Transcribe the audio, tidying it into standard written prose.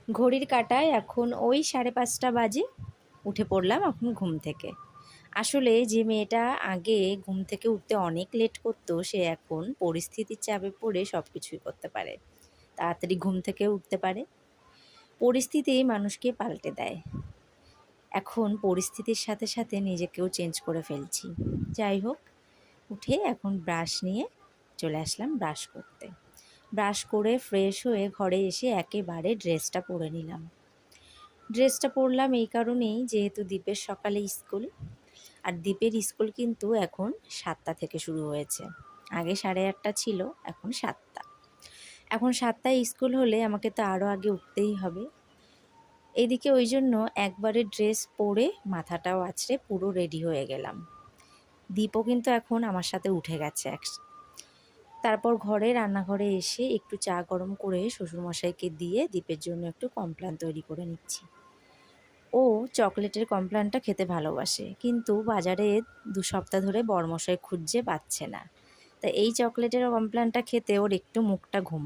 ঘড়ির কাঁটায় এখন ওই 5:30 বাজে। উঠে পড়লাম এখন ঘুম থেকে। আসলে যে মেয়েটা আগে ঘুম থেকে উঠতে অনেক লেট করতো, সে এখন পরিস্থিতির চাপে পড়ে সব কিছুই করতে পারে। তাড়াতাড়ি ঘুম থেকে উঠতে পারে। পরিস্থিতি মানুষকে পাল্টে দেয়। এখন পরিস্থিতির সাথে সাথে নিজেকেও চেঞ্জ করে ফেলছি। যাই হোক, উঠে এখন ব্রাশ নিয়ে চলে আসলাম ব্রাশ করতে। ব্রাশ করে ফ্রেশ হয়ে ঘরে এসে একেবারে ড্রেসটা পরে নিলাম। ড্রেসটা পরলাম এই কারণেই, যেহেতু দীপের সকালে স্কুল। আর দীপের স্কুল কিন্তু এখন 7টা থেকে শুরু হয়েছে। আগে 8:30 ছিল, এখন 7টা। এখন 7টায় স্কুল হলে আমাকে তো আরও আগে উঠতেই হবে। এদিকে ওই জন্য একবারে ড্রেস পরে মাথাটাও আঁচড়ে পুরো রেডি হয়ে গেলাম। দীপও কিন্তু এখন আমার সাথে উঠে গেছে। তারপর রান্নাঘরে এসে একটু চা গরম করে শ্বশুরমশাইকে দিয়ে দীপের জন্য একটু কমপ্লান তৈরি করে নিচ্ছি। ও চকলেটের কমপ্লানটা খেতে ভালোবাসে, কিন্তু বাজারে 2 সপ্তাহ ধরে বরমশাই খুঁজছে, পাচ্ছে না। তা এই চকলেটের কমপ্লানটা খেতে ওর একটু মুখটা ঘুমায়।